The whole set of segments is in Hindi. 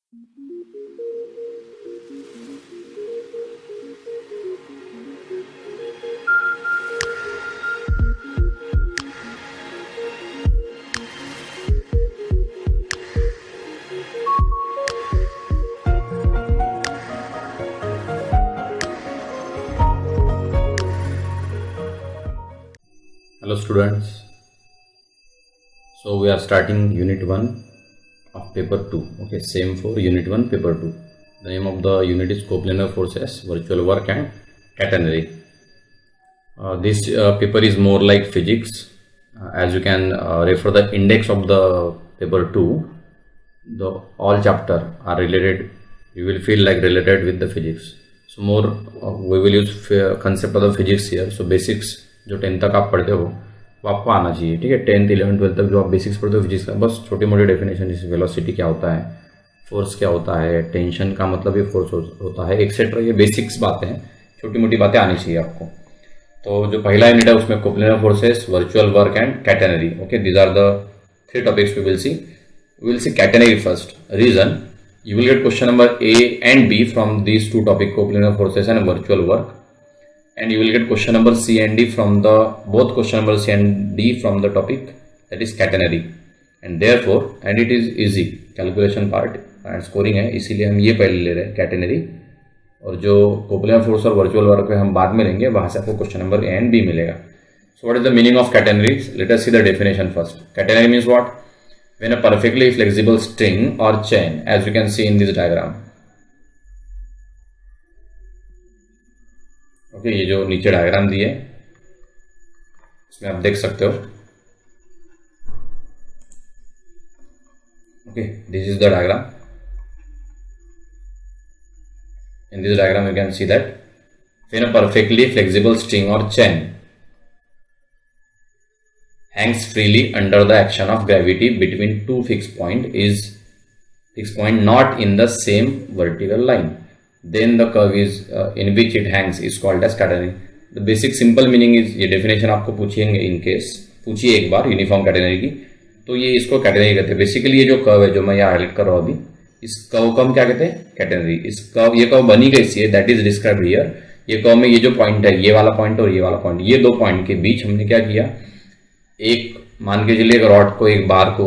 Hello students, so we are starting unit 1 of paper 2. Okay, same for unit 1 paper 2. The name of the unit is coplanar forces, virtual work and catenary. This paper is more like physics. As you can refer the index of the paper 2, the all chapter are related. You will feel like related with the physics. So more we will use concept of the physics here. So basics जो 10 तक आप पढ़ते हो वो आपको आना चाहिए, ठीक है। 10th 11th 12th तक जो आप बेसिक्स पढ़ते हो फिजिक्स का, बस छोटी मोटी डेफिनेशन, जैसे वेलोसिटी क्या होता है, फोर्स क्या होता है, टेंशन का मतलब ये फोर्स होता है, एक्सेट्रा, ये बेसिक्स बातें हैं, छोटी मोटी बातें आनी चाहिए आपको। तो जो पहला यूनिट है उसमें coplanar forces, virtual work and catenary. Okay, these are the 3 topics we will see catenary first. Reason, you will get question number A and B from these 2 topic, coplanar forces and virtual work, and you will get question number C and D from the both question number C and D from the topic that is catenary, and therefore and it is easy calculation part and scoring है, इसीलिए हम ये पहले ले रहे हैं catenary, और जो coplanar force और virtual work पे हम बाद में लेंगे, वहां से आपको question number A and B मिलेगा। So what is the meaning of catenary? Let us see the definition first. Catenary means what? When a perfectly flexible string or chain, as you can see in this diagram. Okay, ये जो नीचे डायग्राम दिए इसमें आप देख सकते हो। Okay, this is the diagram. In this diagram you can see that when a perfectly flexible string or chain hangs freely under the action of gravity between 2 fixed point not in the same vertical line, then the curve is in which it hangs is called as catenary. The basic simple meaning is, ये definition आपको पूछेंगे इन केस, पूछिए एक बार यूनिफॉर्म कैटेनरी की, तो ये इसको कैटेनरी कहते हैं। बेसिकली ये जो कर्व है जो मैं यहाँ हाईलाइट कर रहा हूँ अभी, इस कर्व को हम क्या कहते हैं? कैटेनरी। इस कर्व, ये कर्व बनी कैसी है, दैट इज डिस्क्राइब्ड हियर। ये कर्व में ये जो पॉइंट है, ये वाला पॉइंट और ये वाला पॉइंट, ये 2 पॉइंट के बीच हमने क्या किया, एक मान के चलिए एक रॉड को, एक बार को,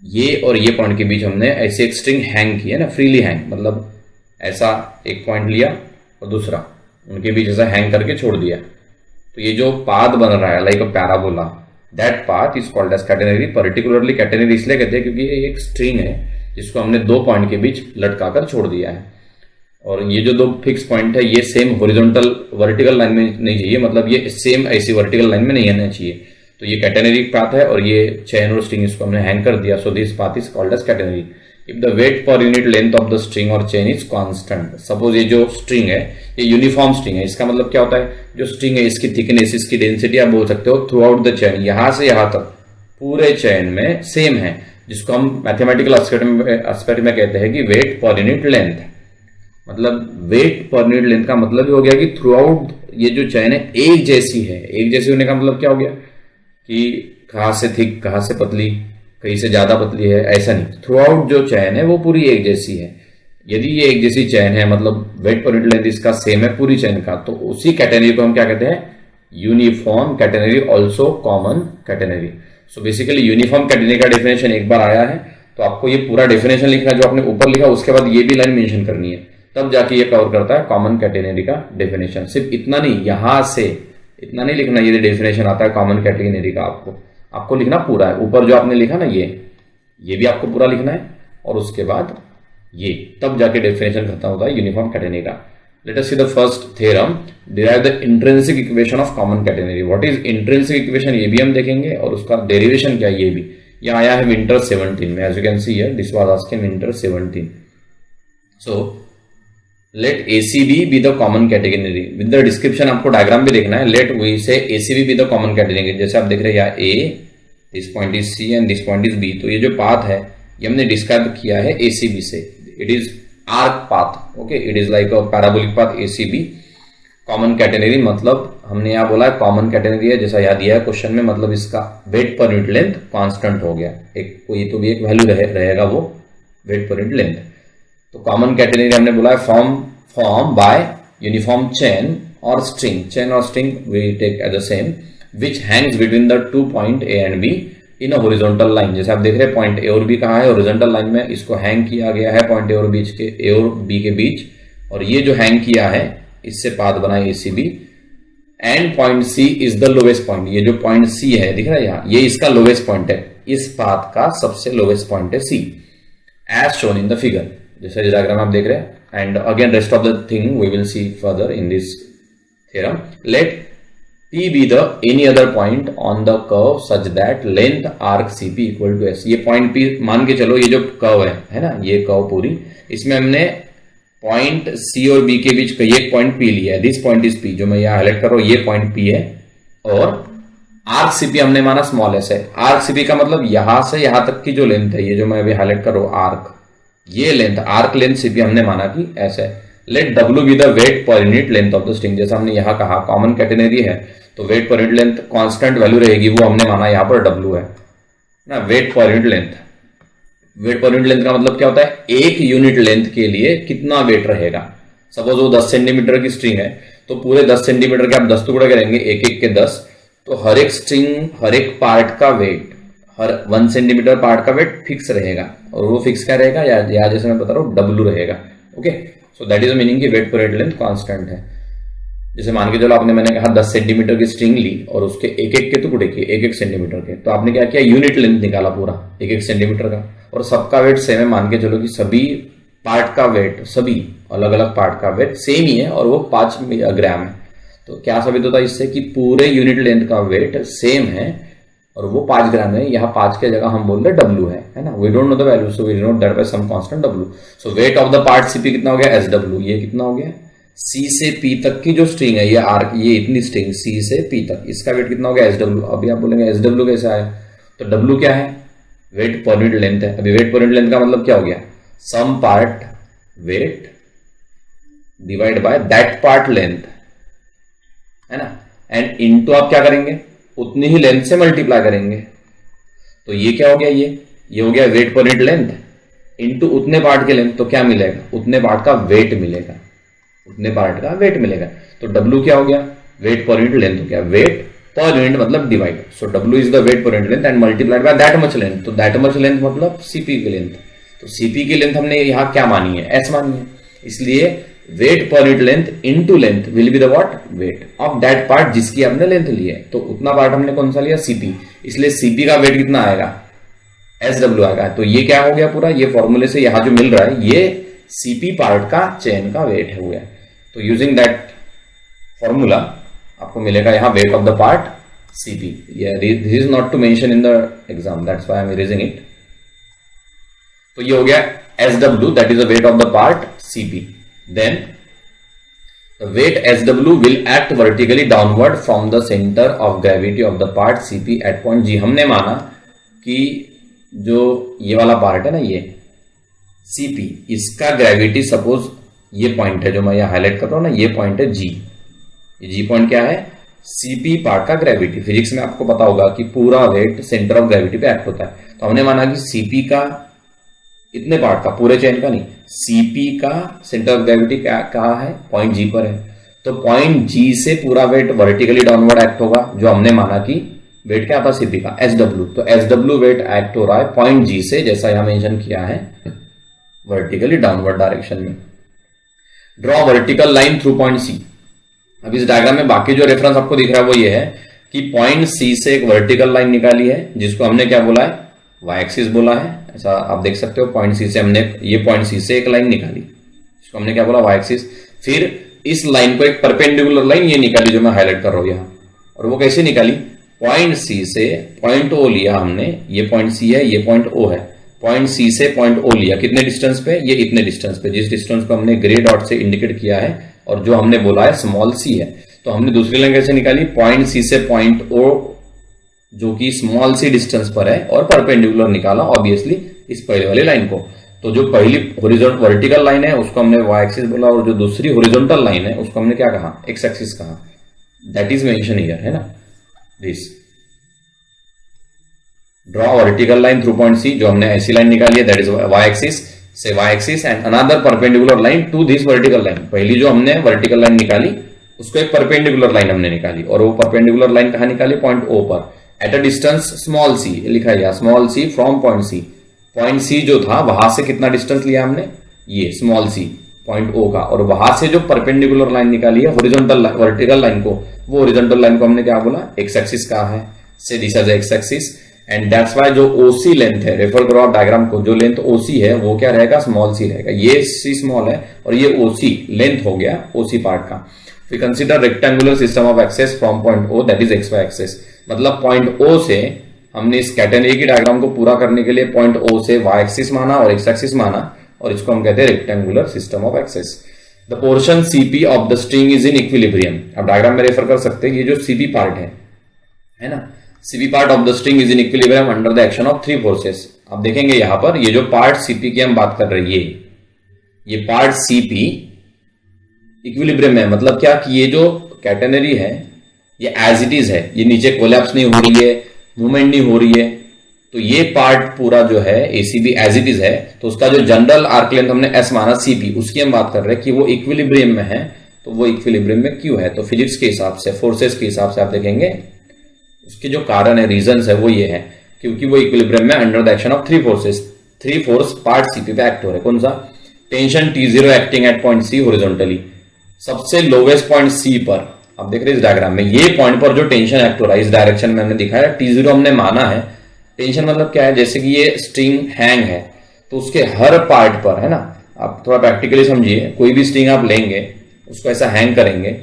ये और ये पॉइंट के बीच हमने ऐसे एक स्ट्रिंग हैंग की है ना, फ्रीली हैंग, मतलब ऐसा एक पॉइंट लिया और दूसरा उनके बीच ऐसा हैंग करके छोड़ दिया। तो ये जो पाथ बन रहा है like a parabola, that path is called as catenary. Particularly catenary इसलिए कहते हैं क्योंकि ये एक स्ट्रिंग है जिसको हमने 2 पॉइंट के बीच लटका कर छोड़ दिया है, और ये जो 2 फिक्स पॉइंट है ये सेम हॉरिजॉन्टल वर्टिकल लाइन में नहीं चाहिए, मतलब ये सेम ऐसी वर्टिकल लाइन में नहीं आना चाहिए। तो ये कैटेनरी पाथ है, और ये चेन और स्ट्रिंग इसको हमने हैंग कर दिया, so this path is called as catenary. If the weight per unit length of the string और चेन इज कांस्टेंट, सपोज ये जो स्ट्रिंग है ये यूनिफॉर्म स्ट्रिंग है, इसका मतलब क्या होता है, जो स्ट्रिंग है इसकी थिकनेस, इसकी डेंसिटी आप बोल सकते हो थ्रू आउट द चेन, यहां से यहां तक पूरे चेन में सेम है, जिसको हम मैथमेटिकल एस्पेक्ट में कहते हैं कि वेट पर यूनिट लेंथ। मतलब वेट पर यूनिट लेंथ का मतलब हो गया कि थ्रू आउट ये जो चेन है एक जैसी है। एक जैसी होने का मतलब क्या हो गया कि कहां से थिक, कहां से पतली, कहीं से ज्यादा पतली है, ऐसा नहीं। थ्रू आउट जो चैन है वो पूरी एक जैसी है। यदि ये एक जैसी चैन है, मतलब वेट पर यूनिट लेंथ इसका सेम है पूरी चैन का, तो उसी कैटेनरी को हम क्या कहते हैं? Uniform catenary, also common catenary. So basically uniform catenary का डेफिनेशन एक बार आया है, तो आपको ये पूरा डेफिनेशन लिखना जो आपने ऊपर लिखा, उसके बाद ये भी लाइन मेंशन करनी है, तब जाके ये कवर करता है कॉमन कैटेनरी का डेफिनेशन। सिर्फ इतना नहीं, यहां से इतना नहीं लिखना, ये डेफिनेशन आता है कॉमन कैटेगरी का, आपको लिखना पूरा है। ऊपर जो आपने लिखा ना ये भी आपको पूरा लिखना है, और उसके बाद ये, तब जाके डेफिनेशन खत्म होता है यूनिफॉर्म कैटेगरी का। Let us see the first theorem, derive the intrinsic equation of common category. What is intrinsic equation, ये भी हम देखेंगे, और उसका डेरिवेशन क्या है ये भी। ये आया है विंटर 17 में, as you can see here, this was asked in winter 17। So let ACB be the common category. With the description आपको डायग्राम भी देखना है। Let we say ACB be the common category. जैसे आप देख रहे हैं यहाँ A, this point is C and this point is B। तो ये जो पाथ है ये हमने डिस्क्राइब किया है ACB से। It is arc path, okay, it is like a parabolic path ACB। Common category मतलब हमने यहाँ बोला है कॉमन कैटेगरी है, जैसा याद दिया है क्वेश्चन में, मतलब इसका wait per unit length constant हो गया, एक कोई तो भी एक वैल्यू रहेगा वो वेट पर यूनिट लेंथ। तो कॉमन कैटेनरी हमने बोला है फॉर्म बाय यूनिफॉर्म चेन और स्ट्रिंग. चेन और string we take as the same which hangs between the 2 point A and B in a horizontal line. जैसे आप देख रहे हैं पॉइंट ए और बी कहाँ है, हॉरिजॉन्टल लाइन में इसको हैंग किया गया है पॉइंट ए और बी के बीच, और ये जो हैंग किया है इससे पाथ बना A C B, and point C is the lowest point. ये जो पॉइंट सी है दिख रहा है यहाँ, ये इसका लोवेस्ट पॉइंट है, इस पाथ का सबसे लोवेस्ट पॉइंट है C, as shown in the figure. जैसे इस डायग्राम आप देख रहे हैं. And again rest of the thing we will see further in this theorem. Let P be the any other point on the curve such that length arc CP equal to S. ये पॉइंट P मान के चलो, ये जो कर्व है ना, ये कर्व पूरी, इसमें हमने पॉइंट C और B के बीच का एक पॉइंट P लिया है. दिस पॉइंट इज P, जो मैं यहाँ हाईलाइट कर रहा हूँ ये पॉइंट P है, और आर्क CP हमने माना स्मॉल s है. आर्क CP का मतलब यहां से यहां तक की जो लेंथ है, ये जो मैं अभी हाईलाइट कर रहा हूँ आर्क, ये लेंथ आर्क लेंथ CP हमने माना कि S है. Let W be the weight per unit length of the string. जैसा हमने यहाँ कहा कॉमन कैटेनरी है तो wait per unit length constant value रहेगी, वो हमने माना यहाँ पर W है ना. Weight per unit length, weight per unit length का मतलब क्या होता है, एक यूनिट लेंथ के लिए कितना वेट रहेगा. सपोज वो 10 सेंटीमीटर की स्ट्रिंग है तो पूरे 10 सेंटीमीटर के आप 10 टुकड़े करेंगे, एक एक के 10, तो हर एक स्ट्रिंग हर एक पार्ट का वेट, हर 1 सेंटीमीटर पार्ट का वेट फिक्स रहेगा, और वो फिक्स क्या रहेगा, या जैसे मैं बता रहा हूँ W रहेगा. Okay, so that is the meaning कि weight per unit length constant है. जैसे मान के चलो आपने, मैंने कहा 10 सेंटीमीटर की स्ट्रिंग ली और उसके एक एक के टुकड़े किए, एक एक सेंटीमीटर के, तो आपने क्या किया, यूनिट लेंथ निकाला पूरा एक एक सेंटीमीटर का, और सबका वेट सेम है. मान के चलो कि सभी पार्ट का वेट, सभी अलग अलग पार्ट का वेट सेम ही है और वो 5 ग्राम है. तो क्या साबित होता है इससे कि पूरे यूनिट लेंथ का वेट सेम है और वो 5 ग्राम है. यहाँ 5 के जगह हम बोल रहे W है ना. We don't know the value, so we note that by some constant W. So weight of the part CP कितना हो गया, SW. ये कितना हो गया, C से P तक की जो स्ट्रिंग है, ये आर्क, ये इतनी स्ट्रिंग C से P तक, इसका वेट कितना हो गया, SW. अभी आप बोलेंगे SW कैसे आया, तो W क्या है, वेट पर यूनिट लेंथ है. अभी वेट पर यूनिट लेंथ का मतलब क्या हो गया, some part weight divide by that part length, है ना. एंड इनटू आप क्या करेंगे, उतनी ही लेंथ से मल्टीप्लाई करेंगे. तो ये क्या हो गया, ये हो गया weight per unit length into उतने पार्ट के लेंथ. तो क्या मिलेगा, उतने पार्ट का वेट मिलेगा, उतने पार्ट का वेट मिलेगा. तो W क्या हो गया, वेट पर यूनिट लेंथ हो गया. वेट पर यूनिट मतलब divide, so W is the weight per unit length and multiplied by that much length. तो दैट मच लेंथ मतलब CP की लेंथ. तो CP की लेंथ हमने यहाँ क्या मानी है, S मानी है. इसलिए weight per unit length into length will be the what, weight of that part जिसकी हमने लेंथ ली है. तो उतना पार्ट हमने कौन सा लिया, CP. इसलिए CP का वेट कितना आएगा, SW आएगा. तो ये क्या हो गया पूरा, ये फॉर्मूले से यहाँ जो मिल रहा है ये CP पार्ट का चेन का वेट हो गया. तो यूजिंग दैट फॉर्मूला आपको मिलेगा यहाँ weight of the part CP. This is not to mention in the exam, that's why I am erasing it. तो ये हो गया SW, that is the weight of the part CP. Then the weight SW will act vertically downward from the center of gravity of the part CP at point G. हमने माना कि जो ये वाला पार्ट है ना, ये CP, इसका ग्रेविटी सपोज ये पॉइंट है जो मैं यहाँ हाईलाइट कर रहा हूँ ना, ये पॉइंट है G. ये G पॉइंट क्या है, CP पार्ट का ग्रेविटी. फिजिक्स में आपको पता होगा कि पूरा वेट सेंटर ऑफ ग्रेविटी पे एक्ट होता है. तो हमने माना कि CP का, इतने पार्ट का, पूरे चेन का नहीं, CP का सेंटर ऑफ ग्रेविटी कहाँ है, पॉइंट G पर है. तो पॉइंट G से पूरा वेट वर्टिकली डाउनवर्ड एक्ट होगा, जो हमने माना कि वेट क्या था CP का, SW. तो SW वेट एक्ट हो रहा है पॉइंट G से, जैसा यहां मेंशन किया है, वर्टिकली डाउनवर्ड डायरेक्शन में. Draw vertical line through point C. अब इस डायग्राम में बाकी जो रेफरेंस आपको दिख रहा है वो ये है कि पॉइंट C से एक वर्टिकल लाइन निकाली है, जिसको हमने क्या बोला है, वाई एक्सिस बोला है. ऐसा आप देख सकते हो, पॉइंट C से हमने, ये पॉइंट C से एक लाइन निकाली, इसको हमने क्या बोला, वाई एक्सिस. फिर इस लाइन को एक परपेंडिकुलर लाइन ये निकाली जो मैं हाईलाइट कर रहा हूं यहाँ. और वो कैसे निकाली, पॉइंट C से पॉइंट O लिया हमने, ये पॉइंट C है, ये पॉइंट O है. पॉइंट C से पॉइंट O लिया, कितने डिस्टेंस पे, ये इतने डिस्टेंस पे, जिस डिस्टेंस को हमने ग्रे डॉट से इंडिकेट किया है और जो हमने बोला है स्मॉल c है. तो हमने दूसरी लाइन कैसे निकाली, पॉइंट C से पॉइंट O जो कि स्मॉल सी डिस्टेंस पर है और परपेंडिकुलर निकाला ऑब्वियसली इस पहले वाली लाइन को. तो जो पहली हॉरिजॉन्टल वर्टिकल लाइन है उसको हमने वाई एक्सिस बोला, और जो दूसरी हॉरिजॉन्टल लाइन है उसको हमने क्या कहा, एक्स एक्सिस कहा. दैट इज मेंशन हियर, है ना. This draw vertical line through point C, जो हमने ऐसी लाइन निकाली है, that is y axis. Say y axis and another perpendicular line to this vertical line. पहली जो हमने वर्टिकल लाइन निकाली उसको एक परपेंडिकुलर लाइन हमने निकाली, और वो परपेंडिकुलर लाइन कहां निकाली? पॉइंट O पर, at a distance small c, लिखा गया small c from point C। Point C जो था वहां से कितना डिस्टेंस लिया हमने? ये स्मॉल c पॉइंट O का, और वहां से जो परपेंडिकुलर लाइन निकाली है हॉरिजॉन्टल वर्टिकल लाइन को, वो हॉरिजॉन्टल लाइन को हमने क्या बोला? एक्स एक्सिस कहा है, say this as x axis, and that's why जो OC लेंथ है, रेफर करो आप डायग्राम को, जो लेंथ OC है वो क्या रहेगा? स्मॉल c रहेगा। ये c स्मॉल है और ये OC लेंथ हो गया OC पार्ट का। We consider rectangular system of axes from point O that is x y axes. मतलब पॉइंट O से हमने इस कैटेनरी की डायग्राम को पूरा करने के लिए पॉइंट O से y एक्सिस माना और x एक्सिस माना, और इसको हम कहते हैं rectangular system of axes. The portion CP of the string is in equilibrium. अब डायग्राम में रेफर कर सकते हैं, ये जो CP पार्ट है ना, CP part of the string is in equilibrium under the action of 3 forces. आप देखेंगे यहां पर ये जो पार्ट CP की हम बात कर रहे हैं, ये पार्ट CP इक्विलिब्रियम में, मतलब क्या कि ये जो कैटेनरी है ये एज इट इज है, ये नीचे कोलैप्स नहीं हो रही है, मूवमेंट नहीं हो रही है, तो ये पार्ट पूरा जो है ACB एज इट इज है, तो उसका जो जनरल आर्क लेंथ हमने S माना CP, उसकी हम बात कर रहे हैं कि वो इक्विलिब्रियम में है, तो वो इक्विलिब्रियम में क्यों है? तो फिजिक्स के हिसाब से, फोर्सेस के हिसाब से आप देखेंगे उसके जो कारण है, रीजंस है, वो ये है क्योंकि वो इक्विलिब्रियम में under the action of 3 forces. 3 force part CP पे एक्ट हो रहे हैं। कौन सा? Tension T0 acting at point C horizontally, सबसे लोवेस्ट पॉइंट C पर। आप देख रहे हैं इस डायग्राम में ये पॉइंट पर जो टेंशन एक्ट हो रहा है इस डायरेक्शन में हमने दिखाया, T0 हमने माना है। टेंशन मतलब क्या है? जैसे कि ये स्ट्रिंग हैंग है तो उसके हर पार्ट पर, है ना, आप थोड़ा प्रैक्टिकली समझिए, कोई भी स्ट्रिंग आप लेंगे उसको ऐसा हैंग करेंगे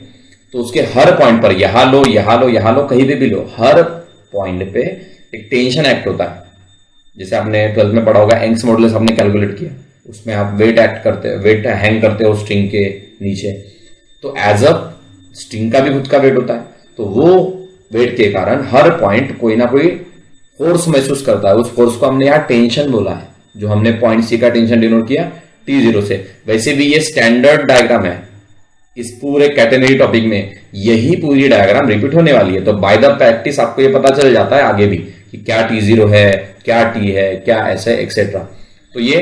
तो उसके हर पॉइंट पर, यहां लो यहां लो यहां लो, कहीं पे भी लो, हर पॉइंट पे एक टेंशन एक्ट होता है। जैसे आपने 12th में पढ़ा होगा, एंग्स मॉडुलस आपने कैलकुलेट किया, उसमें आप वेट एक्ट करते, वेट हैंग करते हो स्ट्रिंग के नीचे, तो एज अ स्ट्रिंग का भी खुद का वेट होता है, तो वो वेट के कारण हर पॉइंट कोई ना कोई फोर्स महसूस करता है। उस फोर्स को हमने यहाँ टेंशन बोला है, जो हमने पॉइंट C का टेंशन डिनोट किया T0 से। वैसे भी ये स्टैंडर्ड डायग्राम है, इस पूरे कैटेनरी टॉपिक में यही पूरी डायग्राम रिपीट होने वाली है, तो बाय द प्रैक्टिस आपको ये पता चल जाता है आगे भी कि क्या T0 है, क्या T है, क्या S है, एक्सेट्रा। तो ये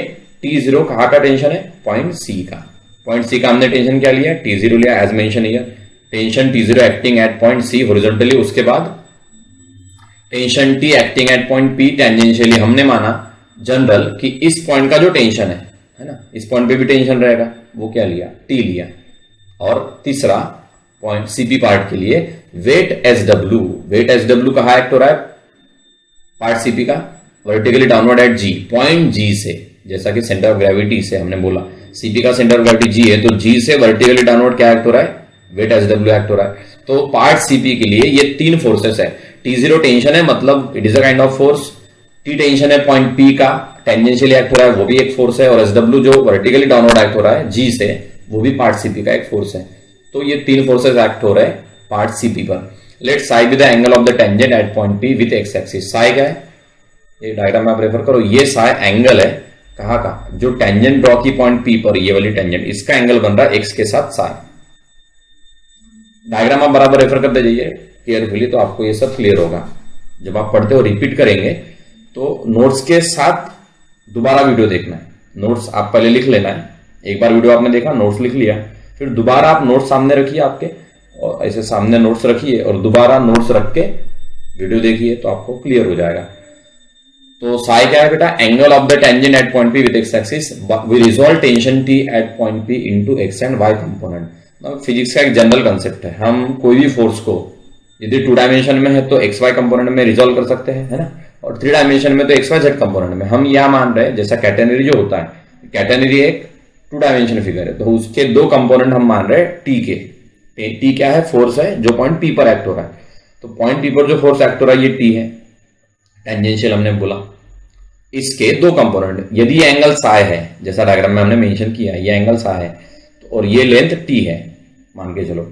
T0 कहाँ का टेंशन है? पॉइंट C का। पॉइंट C का हमने टेंशन क्या लिया? T0 लिया, as mention here. Tension T0 acting at point C horizontally, उसके बाद tension T acting at point P tangentially. हमने माना जनरल कि इस पॉइंट का जो टेंशन है ना, इस पॉइंट पे भी टेंशन रहेगा, वो क्या लिया? T लिया। और तीसरा पॉइंट CP पार्ट के लिए वेट SW। वेट SW कहाँ एक्ट हो रहा है? पार्ट CP का vertically downward at G, point G से, जैसा कि सेंटर ऑफ ग्रेविटी से हमने बोला CP का सेंटर ऑफ ग्रेविटी G है, तो G से वर्टिकली डाउनवर्ड क्या एक्ट हो रहा है? वेट SW एक्ट हो रहा है। तो पार्ट CP के लिए ये 3 फोर्सेस है। T0 टेंशन है, मतलब it is a kind of force. T tension है पॉइंट P का, टेंजेंशियली एक्ट हो रहा है, वो भी एक फोर्स है। और SW जो वर्टिकली डाउनवर्ड एक्ट हो रहा है G से, वो भी पार्ट CP का एक फोर्स है। तो ये 3 फोर्सेस एक्ट हो रहे हैं पार्ट CP पर। Let psi be the angle of the tangent at point P with x axis. Psi क्या है? ये डायग्राम में आप रेफर करो, ये साई एंगल है कहाँ का? जो टेंजेंट ड्रॉ की पॉइंट P पर, ये वाली टेंजेंट, इसका एंगल बन रहा है x के साथ साई। डायग्राम आप बराबर रेफर करते जाइए केयरफुली, तो आपको ये सब क्लियर होगा। जब आप पढ़ते हो रिपीट करेंगे तो नोट्स के साथ दोबारा वीडियो देखना है। नोट्स आप पहले लिख लेना है, एक बार वीडियो आपने देखा, नोट्स लिख लिया, फिर दोबारा आप नोट्स सामने रखिए आपके, और ऐसे सामने नोट्स रखिए और दोबारा नोट्स रख के वीडियो देखिए, तो आपको क्लियर हो जाएगा। तो साई क्या है बेटा? Angle of the tangent at point P with x axis. We resolve tension T at point P into x and y component. Physics का एक जनरल कंसेप्ट है, हम कोई भी फोर्स को यदि 2 डायमेंशन में है तो XY कंपोनेंट में रिजॉल्व कर सकते हैं, है ना, और 3 डायमेंशन में तो XYZ कंपोनेंट में। हम यह मान रहे हैं जैसा कैटेनरी जो होता है, कैटेनरी एक 2 डायमेंशन फिगर है, तो उसके 2 कंपोनेंट हम मान रहे हैं T के। T क्या है? फोर्स है जो पॉइंट P पर एक्ट हो रहा है। तो पॉइंट P पर जो फोर्स एक्ट हो रहा है ये T है, टेंजेंशियल हमने बोला। इसके 2 कंपोनेंट, यदि ये एंगल साई है, जैसा डायग्राम में हमने मेंशन किया, ये एंगल साई है और ये लेंथ T है मान के चलो,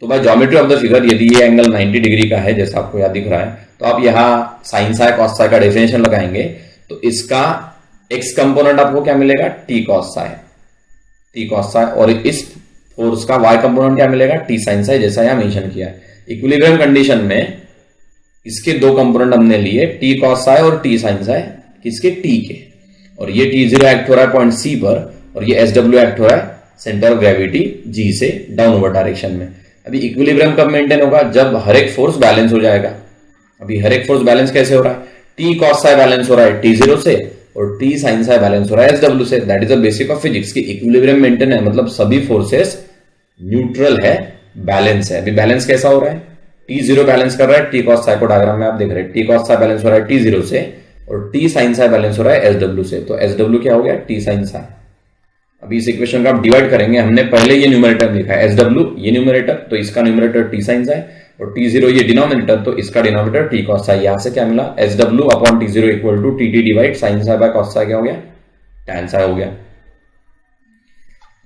तो by geometry of the figure यदि ये एंगल 90 डिग्री का है जैसा आपको यहाँ दिख रहा है, तो आप यहाँ साइन साई कॉस साई का डेफिनेशन लगाएंगे, तो इसका x कंपोनेंट आपको क्या मिलेगा? T cos Sai, T cos Sai, और इस फोर्स का y कंपोनेंट क्या मिलेगा? T sin साई, जैसा यहाँ मेंशन किया है। इक्विलिब्रियम कंडीशन में इसके 2 कंपोनेंट हमने लिए, T cos साई और T sin साई, किसके? T के। और ये T0 एक्ट हो रहा है पॉइंट C पर, और ये SW एक्ट हो रहा है सेंटर ऑफ ग्रेविटी G से डाउनवर्ड डायरेक्शन में। अभी इक्विलिब्रियम कब मेंटेन होगा? जब हर एक फोर्स बैलेंस हो जाएगा। अभी हर एक फोर्स बैलेंस कैसे हो रहा है? T cos psi बैलेंस हो रहा है T0 से, और T sin psi बैलेंस हो रहा है SW से। That is the basic of physics की इक्विलिब्रियम मेंटेन है, मतलब सभी फोर्सेस न्यूट्रल है, बैलेंस है। अभी बैलेंस कैसा हो रहा है? T0 बैलेंस कर रहा है T cos psi को, डायग्राम में आप देख रहे हैं T cos psi बैलेंस हो रहा है T0 से, और T sin psi बैलेंस हो रहा है SW से। तो SW क्या हो गया? T sin psi। अभी इस इक्वेशन को आप डिवाइड करेंगे, हमने पहले ये न्यूमरेटर लिखा है SW, ये न्यूमरेटर, तो इसका न्यूमरेटर T sin psi, और T0 ये डिनोमिनेटर, तो इसका डिनोमिनेटर T cos psi। यहां से क्या मिला? SW upon T0 equal to TT divide sin psi by cos psi क्या हो गया? tan psi हो गया।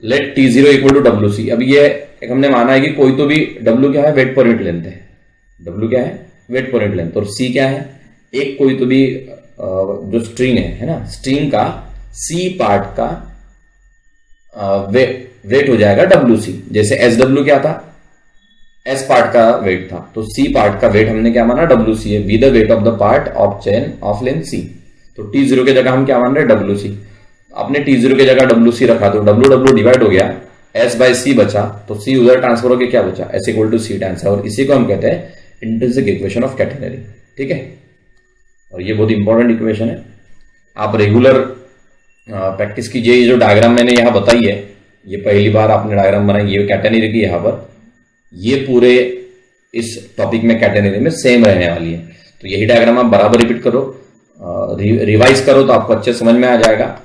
Let T0 equal to WC। अब ये एक हमने माना है कि कोई तो भी W क्या है? वेट पर यूनिट लेंथ है। W क्या है? Wait per unit length. और C क्या है? एक कोई तो भी जो स्ट्रिंग है ना, स्ट्रिंग का C पार्ट का वेट हो जाएगा WC। जैसे SW क्या था? S पार्ट का वेट था, तो C पार्ट का वेट हमने क्या माना? WC है। B the weight of the part of chain of length C। तो T0 के जगह हम क्या मान रहे हैं? WC। आपने T0 के जगह WC रखा तो W डिवाइड हो गया, S बाय C बचा, तो C उधर ट्रांसफर होकर क्या बचा? S equal to C tan psi। और इसी को हम कहते हैं इंट्रिंसिक इक्वेशन ऑफ कैटेनरी। ठीक है, और ये बहुत इंपॉर्टेंट इक्वेशन है। आप रेगुलर प्रैक्टिस कीजिए। ये जो डायग्राम मैंने यहाँ बताई है, ये पहली बार आपने डायग्राम बनाई, ये कैटेनरी की यहाँ पर, ये पूरे इस टॉपिक में कैटेनरी में सेम रहने वाली है। तो यही डायग्राम आप बराबर रिपीट करो, रिवाइज करो, तो आपको अच्छे समझ में आ जाएगा।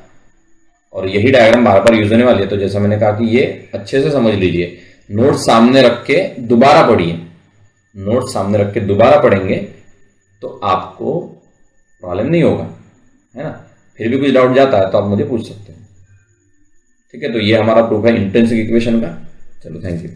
और यही डायग्राम बार बार यूज होने वाली है। तो जैसा मैंने कहा कि ये अच्छे से समझ लीजिए, नोट सामने रख के दोबारा पढ़िए। नोट सामने रख के दोबारा पढ़ेंगे तो आपको प्रॉब्लम नहीं होगा, है ना। फिर भी कुछ डाउट जाता है तो आप मुझे पूछ सकते हैं। ठीक है, तो ये हमारा प्रूफ है इंट्रिंसिक इक्वेशन का। चलो, थैंक यू।